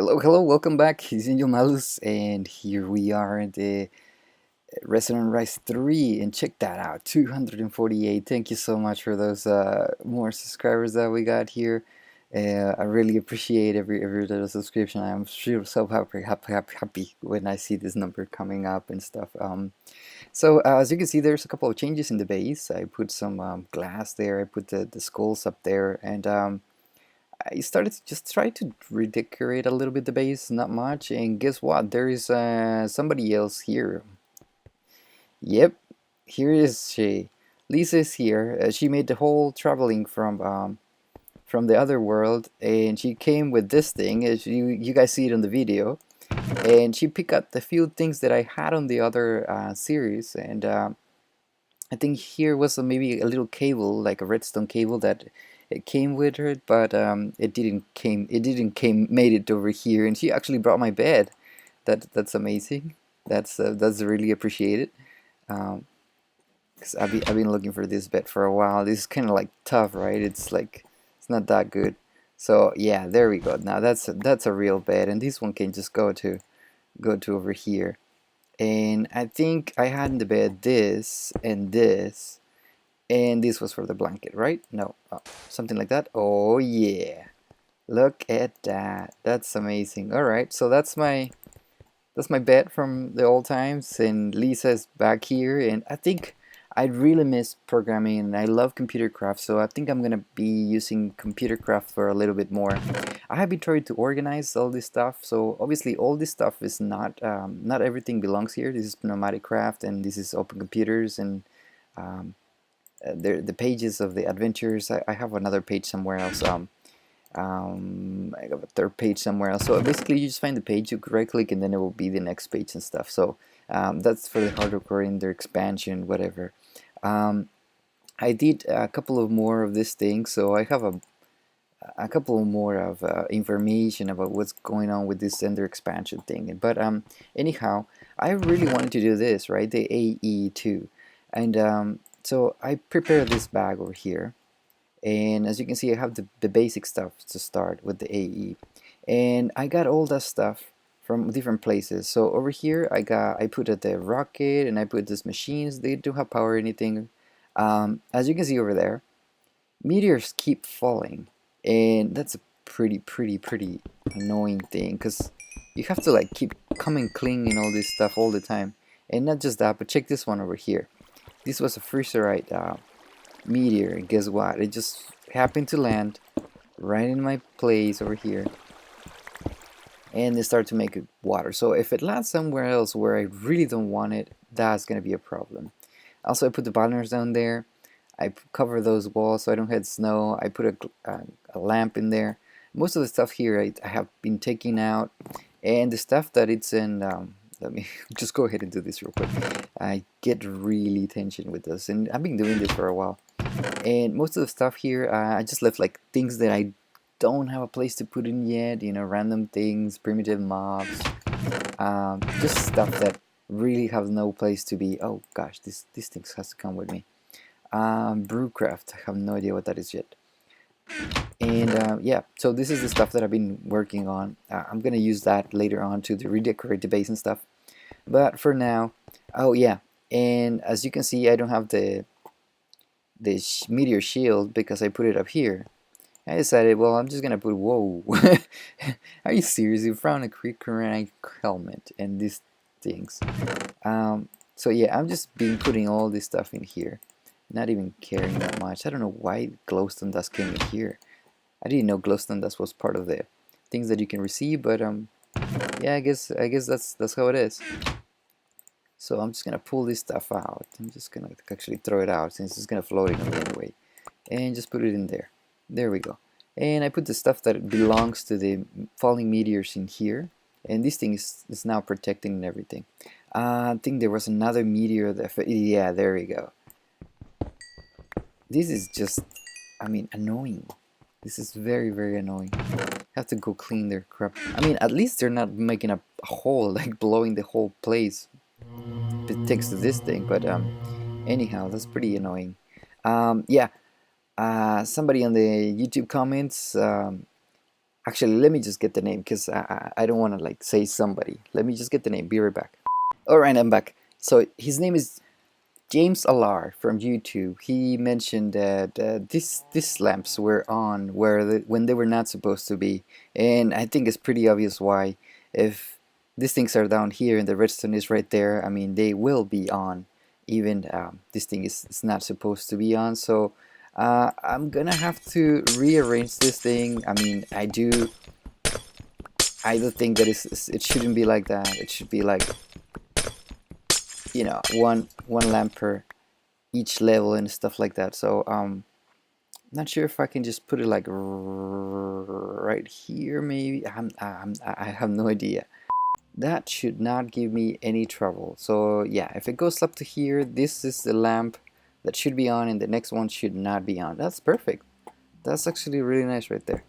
Hello, welcome back. It's Angel Malus, and here we are in the Resonant Rise 3, and check that out, 248. Thank you so much for those more subscribers that we got here. I really appreciate every little subscription. I'm sure so happy when I see this number coming up and stuff. As you can see, there's a couple of changes in the base. I put some glass there. I put the skulls up there, and I started to just try to redecorate a little bit the base, not much, and guess what? There is somebody else here. Yep, here is she. Lisa is here. She made the whole traveling from the other world, and she came with this thing, as you guys see it on the video, and she picked up the few things that I had on the other series, and I think here was maybe a little cable, like a redstone cable that it came with her, but it didn't made it over here, and she actually brought my bed. That's amazing. That's really appreciated. Um, 'Cause I've been looking for this bed for a while. This is kind of like tough, right? It's like it's not that good. So yeah, there we go. Now that's a real bed, and this one can just go to over here. And I think I had in the bed this and this, and this was for the blanket, right? No, something like that. Oh yeah, look at that. That's amazing. All right, so that's my bed from the old times, and Lisa's back here, and I think I really miss programming, and I love computer craft, so I think I'm gonna be using computer craft for a little bit more. I have been trying to organize all this stuff, so obviously all this stuff is not everything belongs here. This is pneumatic craft, and this is open computers, and um, the pages of the adventures. I have another page somewhere else. I have a third page somewhere else. So basically, you just find the page, you right click, and then it will be the next page and stuff. So that's for the hardcore in their expansion, whatever. Um, I did a couple of more of this thing, so I have a couple more of information about what's going on with this Ender expansion thing. But anyhow, I really wanted to do this, right? The AE2, and so I prepared this bag over here, and as you can see, I have the basic stuff to start with the AE, and I got all that stuff from different places. So over here, I put the rocket, and I put these machines. They don't have power or anything. As you can see over there, meteors keep falling, and that's a pretty annoying thing, because you have to like keep coming clean and all this stuff all the time. And not just that, but check this one over here. This was a Failosaurious meteor, and guess what? It just happened to land right in my place over here, and it started to make water. So if it lands somewhere else where I really don't want it, that's gonna be a problem. Also, I put the banners down there. I cover those walls so I don't have snow. I put a lamp in there. Most of the stuff here I have been taking out, and the stuff that it's in, let me just go ahead and do this real quick. I get really tension with this, and I've been doing this for a while. And most of the stuff here, I just left like things that I don't have a place to put in yet, random things, primitive mobs, just stuff that really have no place to be. Oh gosh, this thing has to come with me. Brewcraft, I have no idea what that is yet. And yeah, so this is the stuff that I've been working on. I'm gonna use that later on to redecorate the base and stuff. But for now, oh yeah, and as you can see, I don't have the meteor shield because I put it up here. I decided, well, I'm just gonna put, whoa, are you serious? You found a kryptonite helmet and these things. So yeah, I'm just putting all this stuff in here, not even caring that much. I don't know why glowstone dust came in here. I didn't know glowstone dust was part of the things that you can receive, but yeah, I guess that's how it is. So I'm just gonna pull this stuff out. I'm just gonna actually throw it out since it's gonna float in anyway, and just put it in there. There we go. And I put the stuff that belongs to the falling meteors in here, and this thing is now protecting and everything. I think there was another meteor that, yeah, there we go. This is just, I mean, annoying. This is very annoying. Have to go clean their crap. I mean, at least they're not making a hole, like blowing the whole place. It takes to this thing, but anyhow, that's pretty annoying. Yeah, somebody on the YouTube comments Actually, let me just get the name because I don't want to like say somebody. Let me just get the name. Be right back. Alright, I'm back. So his name is James Alar from YouTube. He mentioned that these lamps were on when they were not supposed to be, and I think it's pretty obvious why. If these things are down here and the redstone is right there, I mean they will be on, even this thing is not supposed to be on. So I'm gonna have to rearrange this thing. I mean I do think that it shouldn't be like that. It should be like, you know, one lamp per each level and stuff like that. So not sure if I can just put it like right here maybe. I have no idea. That should not give me any trouble. So yeah, if it goes up to here, this is the lamp that should be on and the next one should not be on. That's perfect. That's actually really nice right there.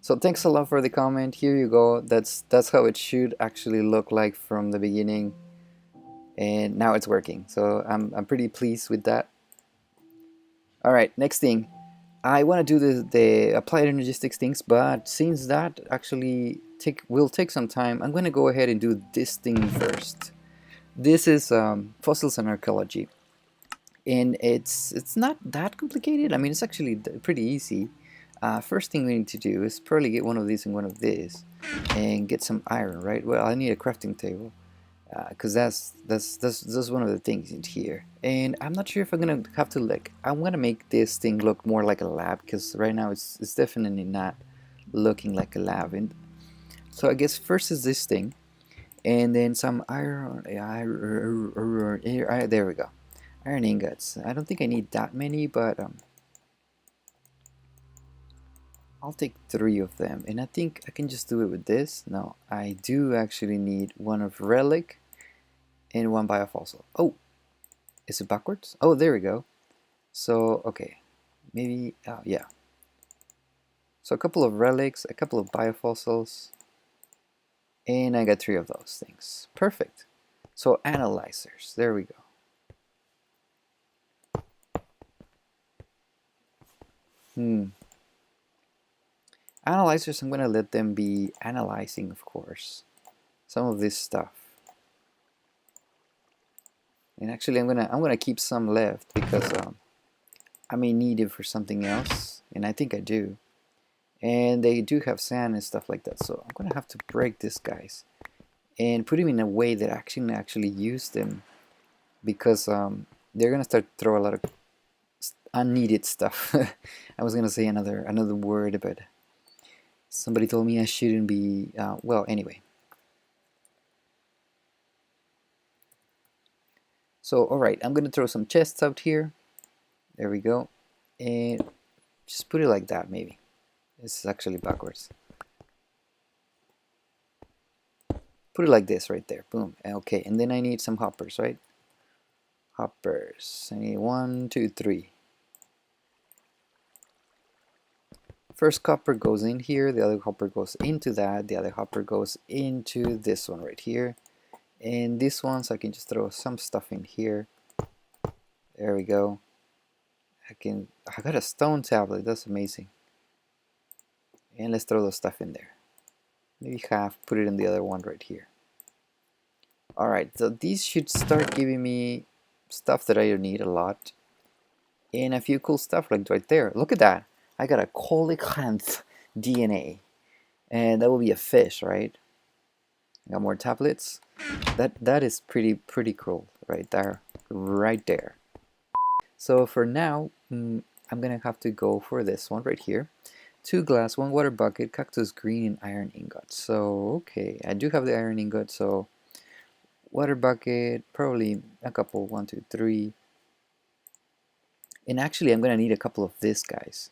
So thanks a lot for the comment. Here you go. That's how it should actually look like from the beginning. And now it's working, so I'm pretty pleased with that. Alright, next thing, I want to do the applied energistics things, but since that actually will take some time, I'm going to go ahead and do this thing first. This is fossils and archaeology, and it's not that complicated. I mean, it's actually pretty easy. First thing we need to do is probably get one of these and one of this and get some iron, right? Well, I need a crafting table, because that's one of the things in here. And I'm not sure if I'm gonna have to like, I'm gonna make this thing look more like a lab, because right now it's definitely not looking like a lab. And so I guess first is this thing, and then some iron, there we go, iron ingots. I don't think I need that many, but I'll take 3 of them, and I think I can just do it with this. No, I do actually need one of relic and one biofossil. Oh, is it backwards? Oh, there we go. So, okay, maybe, yeah. So a couple of relics, a couple of biofossils, and I got 3 of those things. Perfect. So analyzers, there we go. Analyzers, I'm gonna let them be analyzing, of course, some of this stuff. And actually, I'm gonna keep some left because I may need it for something else, and I think I do. And they do have sand and stuff like that, so I'm gonna have to break these guys and put them in a way that I can actually use them, because they're gonna start to throw a lot of unneeded stuff. I was gonna say another word, but somebody told me I shouldn't be. Well, anyway. So, alright, I'm gonna throw some chests out here. There we go. And just put it like that, maybe. This is actually backwards. Put it like this right there. Boom. Okay, and then I need some hoppers, right? Hoppers. I need 1, 2, 3. First copper goes in here, the other hopper goes into that, the other hopper goes into this one right here. And this one, so I can just throw some stuff in here. There we go. I got a stone tablet, that's amazing. And let's throw the stuff in there. Maybe half, put it in the other one right here. Alright, so these should start giving me stuff that I don't need a lot. And a few cool stuff like right there. Look at that. I got a coelacanth DNA. And that will be a fish, right? I got more tablets. That is pretty cool right there. Right there. So for now, I'm gonna have to go for this one right here. 2 glass, 1 water bucket, cactus green, and iron ingot. So okay, I do have the iron ingot, so water bucket, probably a couple, 1, 2, 3. And actually I'm gonna need a couple of these guys.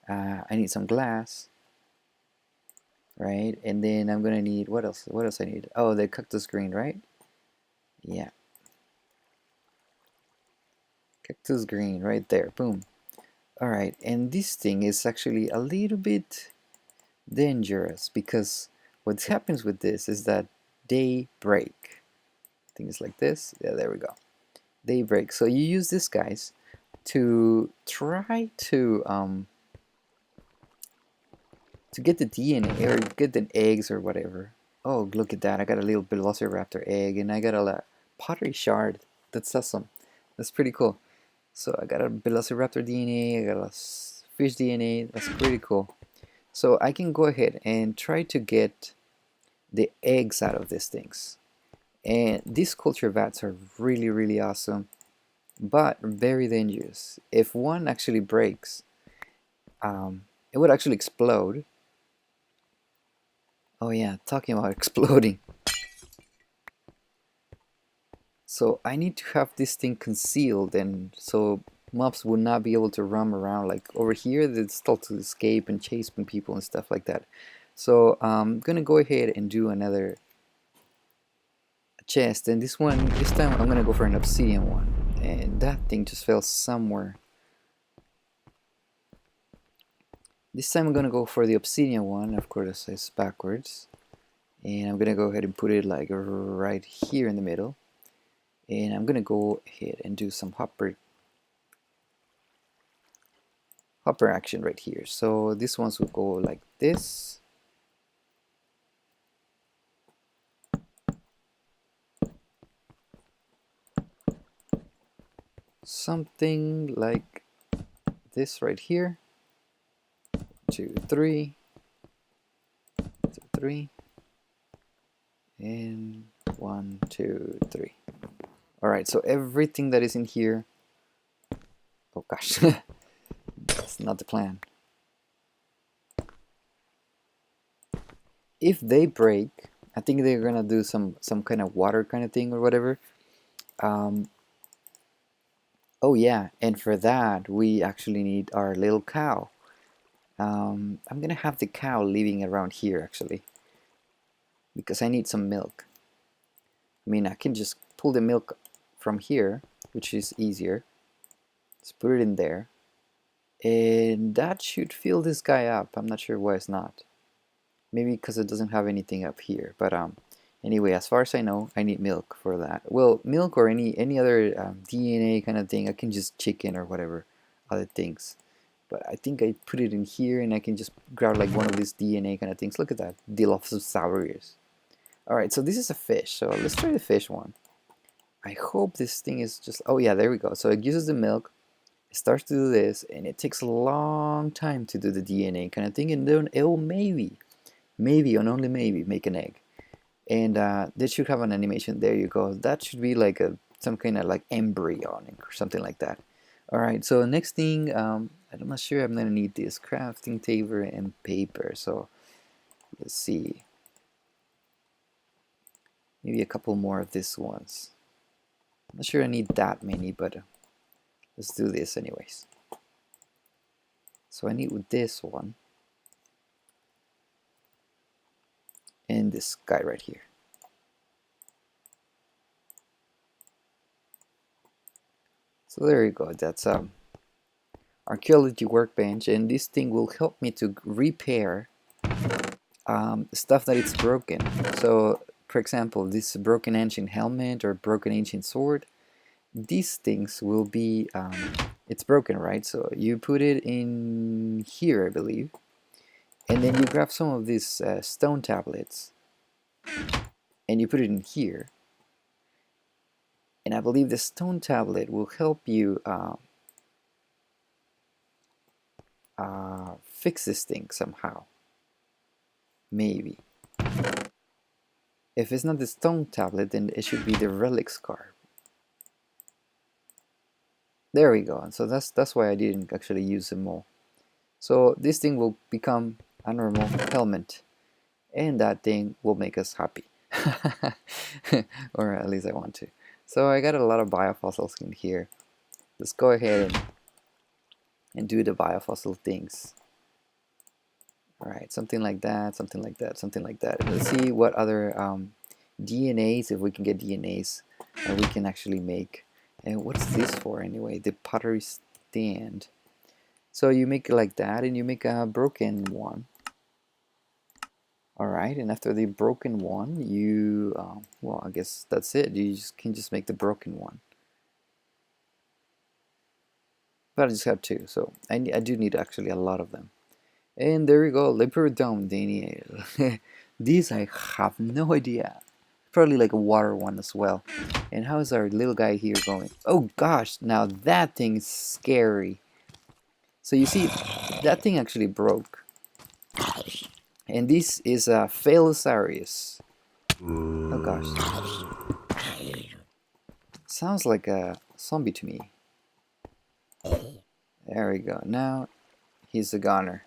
I need some glass, right? And then I'm gonna need, what else I need? Oh, the cactus green, right? Yeah, cactus green right there, boom. Alright, and this thing is actually a little bit dangerous, because what happens with this is that they break. Things like this, yeah, there we go. They break. So you use these guys, to try to get the DNA or get the eggs or whatever. Oh, look at that! I got a little Velociraptor egg, and I got a pottery shard. That's awesome. That's pretty cool. So I got a Velociraptor DNA. I got a fish DNA. That's pretty cool. So I can go ahead and try to get the eggs out of these things. And these culture vats are really, really awesome, but very dangerous. If one actually breaks, it would actually explode. Oh yeah, talking about exploding. So I need to have this thing concealed, and so mobs would not be able to roam around. Like over here, they start to escape and chase people and stuff like that. So I'm gonna go ahead and do another chest, and this time I'm gonna go for an obsidian one, and that thing just fell somewhere. This time I'm gonna go for the obsidian one. Of course, it's backwards, and I'm gonna go ahead and put it like right here in the middle, and I'm gonna go ahead and do some hopper action right here. So these ones will go like this. Something like this right here. 2, 3, 2, 3, and 1, 2, 3. All right, so everything that is in here. Oh gosh, that's not the plan. If they break, I think they're gonna do some kind of water kind of thing or whatever. Oh yeah, and for that we actually need our little cow. I'm gonna have the cow living around here actually, because I need some milk. I mean, I can just pull the milk from here, which is easier. Let's put it in there, and that should fill this guy up. I'm not sure why it's not. Maybe because it doesn't have anything up here. But anyway, as far as I know, I need milk for that. Well, milk or any other DNA kind of thing. I can just chicken or whatever other things. But I think I put it in here, and I can just grab like one of these DNA kind of things. Look at that, Dilophosaurus. All right, so this is a fish. So let's try the fish one. I hope this thing is just. Oh yeah, there we go. So it uses the milk. It starts to do this, and it takes a long time to do the DNA kind of thing, and then it will maybe and only maybe make an egg. And this should have an animation. There you go. That should be like some kind of like embryonic or something like that. All right, so next thing, I'm not sure I'm gonna need this crafting table and paper. So let's see, maybe a couple more of these ones. I'm not sure I need that many, but let's do this anyways. So I need this one and this guy right here. So there you go. That's archaeology workbench, and this thing will help me to repair stuff that it's broken. So for example, this broken ancient helmet or broken ancient sword, these things will be it's broken, right? So you put it in here, I believe, and then you grab some of these stone tablets and you put it in here, and I believe the stone tablet will help you fix this thing somehow. Maybe. If it's not the stone tablet, then it should be the relic scar. There we go. And so that's why I didn't actually use them all. So this thing will become a normal helmet, and that thing will make us happy. Or at least I want to. So I got a lot of biofossils in here. Let's go ahead and do the biofossil things. Alright, something like that, something like that, something like that. And let's see what other DNAs, if we can get DNAs, we can actually make. And what's this for anyway? The pottery stand. So you make it like that, and you make a broken one. Alright, and after the broken one, you, well, I guess that's it. You can just make the broken one. but I just have 2, so I do need actually a lot of them. And there we go, Leopardon Daniel. These I have no idea. Probably like a water one as well. And how's our little guy here going? Oh gosh, now that thing is scary. So you see, that thing actually broke. And this is a Failosaurious. Oh gosh. Sounds like a zombie to me. There we go. Now he's a goner.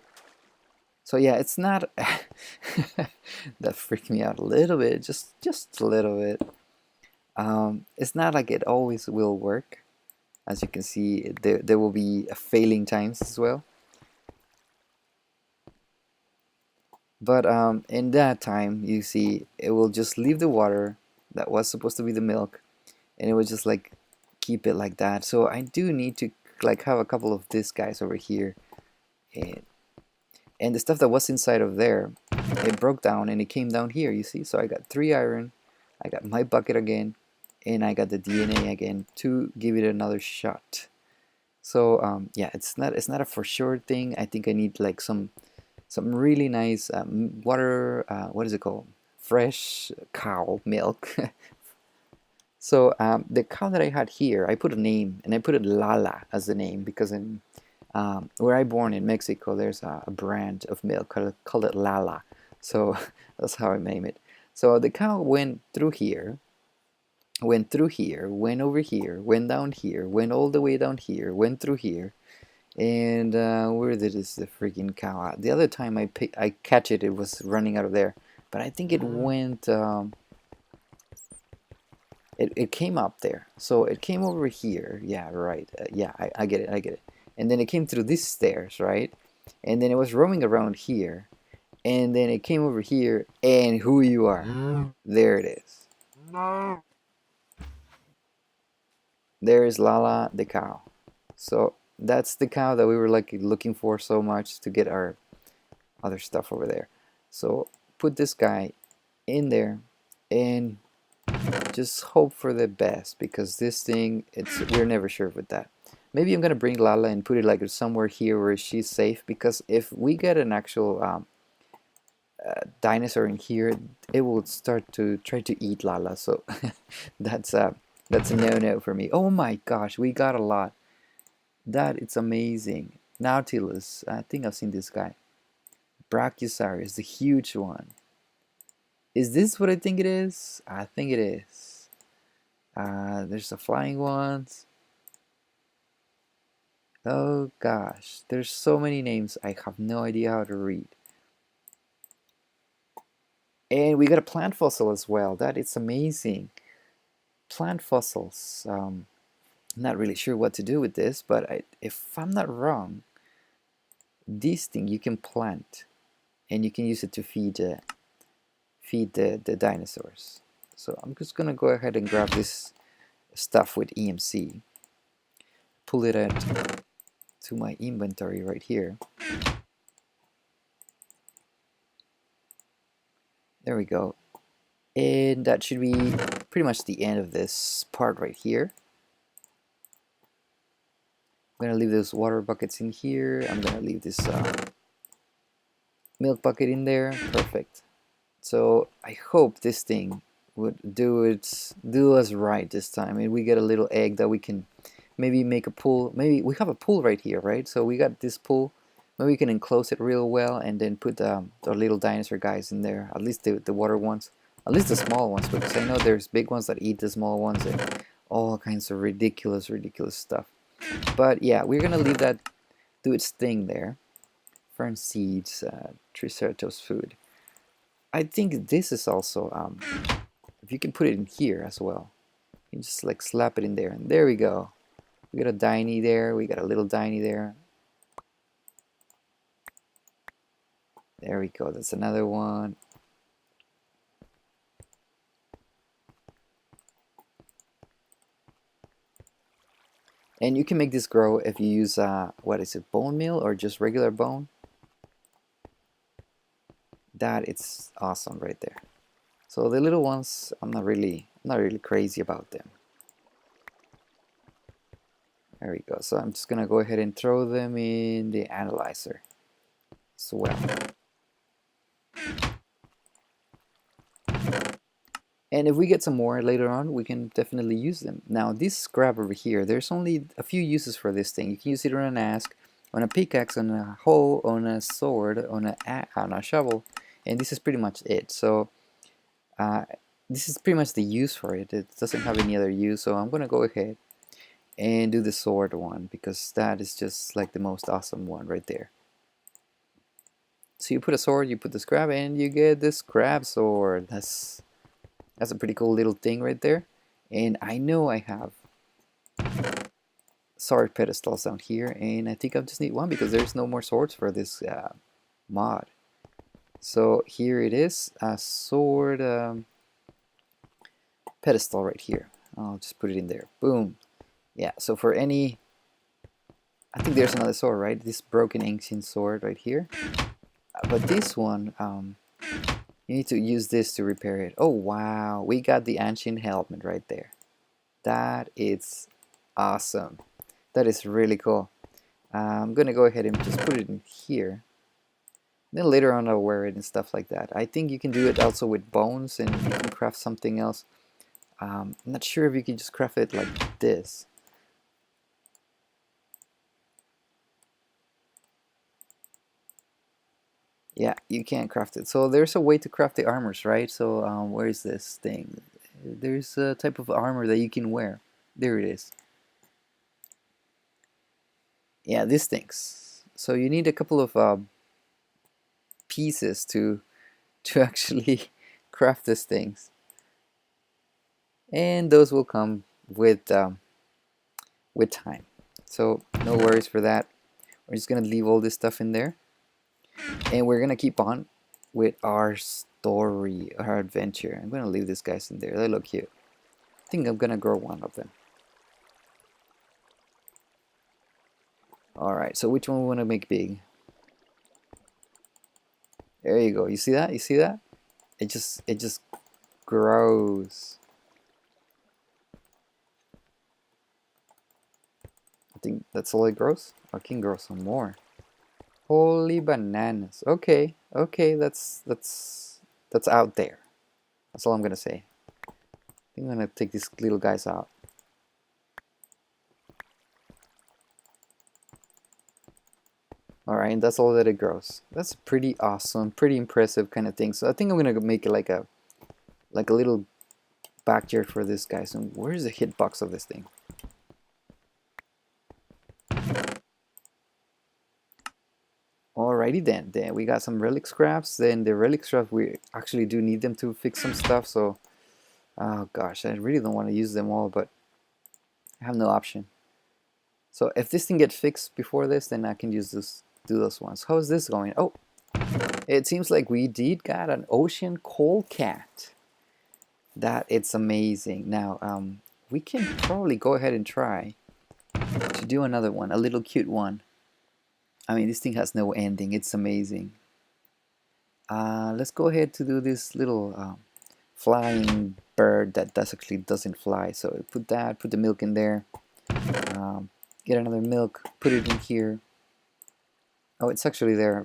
So yeah, it's not that freaked me out a little bit, just a little bit. It's not like it always will work. As you can see, there will be failing times as well. But in that time, you see, it will just leave the water that was supposed to be the milk, and it will just like keep it like that. So I do need to like have a couple of these guys over here, and the stuff that was inside of there, it broke down and it came down here. You see, so I got 3 iron, I got my bucket again, and I got the DNA again to give it another shot. So yeah, it's not a for sure thing. I think I need like some really nice water, what is it called? Fresh cow milk. So the cow that I had here, I put a name, and I put it Lala as the name because in where I born in Mexico, there's a brand of milk called it Lala. So that's how I name it. So the cow went through here, went through here, went over here, went down here, went all the way down here, went through here, and where did this the freaking cow at? The other time I catch it, it was running out of there, but I think it went. It came up there, so it came over here. Yeah, right. Yeah, I get it. I get it. And then it came through these stairs, right? And then it was roaming around here, and then it came over here. And who you are? There it is. There is Lala the cow. So that's the cow that we were like looking for so much to get our other stuff over there. So put this guy in there and just hope for the best, because this thing, we're never sure with that. Maybe I'm gonna bring Lala and put it like somewhere here where she's safe, because if we get an actual dinosaur in here, it will start to try to eat Lala. So that's a no-no for me. Oh my gosh, we got a lot. That it's amazing. Nautilus, I think I've seen this guy. Brachiosaurus, the huge one. Is this what I think it is? I think it is. There's the flying ones. Oh gosh, there's so many names I have no idea how to read. And we got a plant fossil as well. That is amazing. Plant fossils. I'm not really sure what to do with this, but if I'm not wrong, this thing you can plant, and you can use it to feed the dinosaurs. So I'm just gonna go ahead and grab this stuff with EMC, pull it out to my inventory right here. There we go. And that should be pretty much the end of this part right here. I'm gonna leave those water buckets in here. I'm gonna leave this milk bucket in there. Perfect. So I hope this thing would do us right this time, and we get a little egg that we can maybe make a pool. Maybe we have a pool right here, right? So we got this pool. Maybe we can enclose it real well and then put our little dinosaur guys in there. At least the water ones, at least the small ones, because I know there's big ones that eat the small ones and all kinds of ridiculous stuff. But yeah, we're gonna leave that do its thing there. Fern seeds, Triceratops food. I think this is also if you can put it in here as well, you just like slap it in there, and there we go. We got a Diny there, we got a little Diny there. There we go, that's another one. And you can make this grow if you use what is it, bone meal or just regular bone. That it's awesome right there. So the little ones, I'm not really crazy about them. There we go. So I'm just gonna go ahead and throw them in the analyzer as well. And if we get some more later on, we can definitely use them. Now this scrap over here, there's only a few uses for this thing. You can use it on an axe, on a pickaxe, on a hoe, on a sword, on a shovel, and this is pretty much it. So this is pretty much the use for it. It doesn't have any other use, so I'm gonna go ahead and do the sword one because that is just like the most awesome one right there. So you put a sword, you put the scrap, and you get the scrap sword. That's a pretty cool little thing right there. And I know I have sword pedestals down here, and I think I just need one because there's no more swords for this mod. So here it is, a sword pedestal right here. I'll just put it in there. Boom. Yeah, so for any... I think there's another sword, right? This broken ancient sword right here. But this one, you need to use this to repair it. Oh wow, we got the ancient helmet right there. That is awesome. That is really cool. I'm gonna go ahead and just put it in here. Then later on I'll wear it and stuff like that. I think you can do it also with bones and you can craft something else. I'm not sure if you can just craft it like this. Yeah, you can't craft it. So there's a way to craft the armors, right? So where is this thing? There's a type of armor that you can wear. There it is. Yeah, these things. So you need a couple of pieces to actually craft these things, and those will come with time. So no worries for that. We're just gonna leave all this stuff in there, and we're gonna keep on with our story, our adventure. I'm gonna leave these guys in there. They look cute. I think I'm gonna grow one of them. Alright, so which one we want to make big? There you go. You see that? You see that? It just grows. I think that's all it grows. I can grow some more. Holy bananas. Okay, okay, that's out there. That's all I'm gonna say. I think I'm gonna take these little guys out. Alright, and that's all that it grows. That's pretty awesome, pretty impressive kind of thing. So I think I'm gonna make it like a little backyard for this guy. So where's the hitbox of this thing? Alrighty then we got some relic scraps. Then the relic scraps, we actually do need them to fix some stuff. So, oh gosh, I really don't want to use them all, but I have no option. So if this thing gets fixed before this, then I can use this, do those ones. How is this going? Oh, it seems like we did got an ocean coal cat. That it's amazing. Now, we can probably go ahead and try to do another one, a little cute one. I mean, this thing has no ending. It's amazing. Let's go ahead to do this little flying bird that actually doesn't fly. So put the milk in there. Get another milk, put it in here. Oh, it's actually there.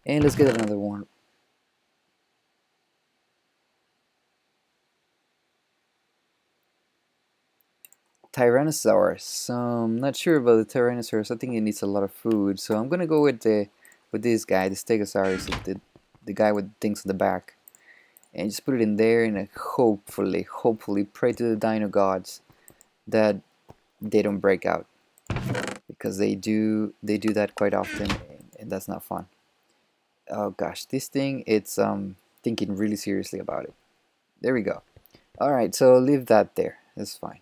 And let's get another one. Tyrannosaurus. I'm not sure about the Tyrannosaurus. I think it needs a lot of food. So I'm gonna go with this guy, the Stegosaurus, the guy with things on the back. And just put it in there and hopefully pray to the dino gods that they don't break out, because they do that quite often, and that's not fun. Oh gosh, this thing, it's thinking really seriously about it. There we go. Alright, so leave that there. That's fine.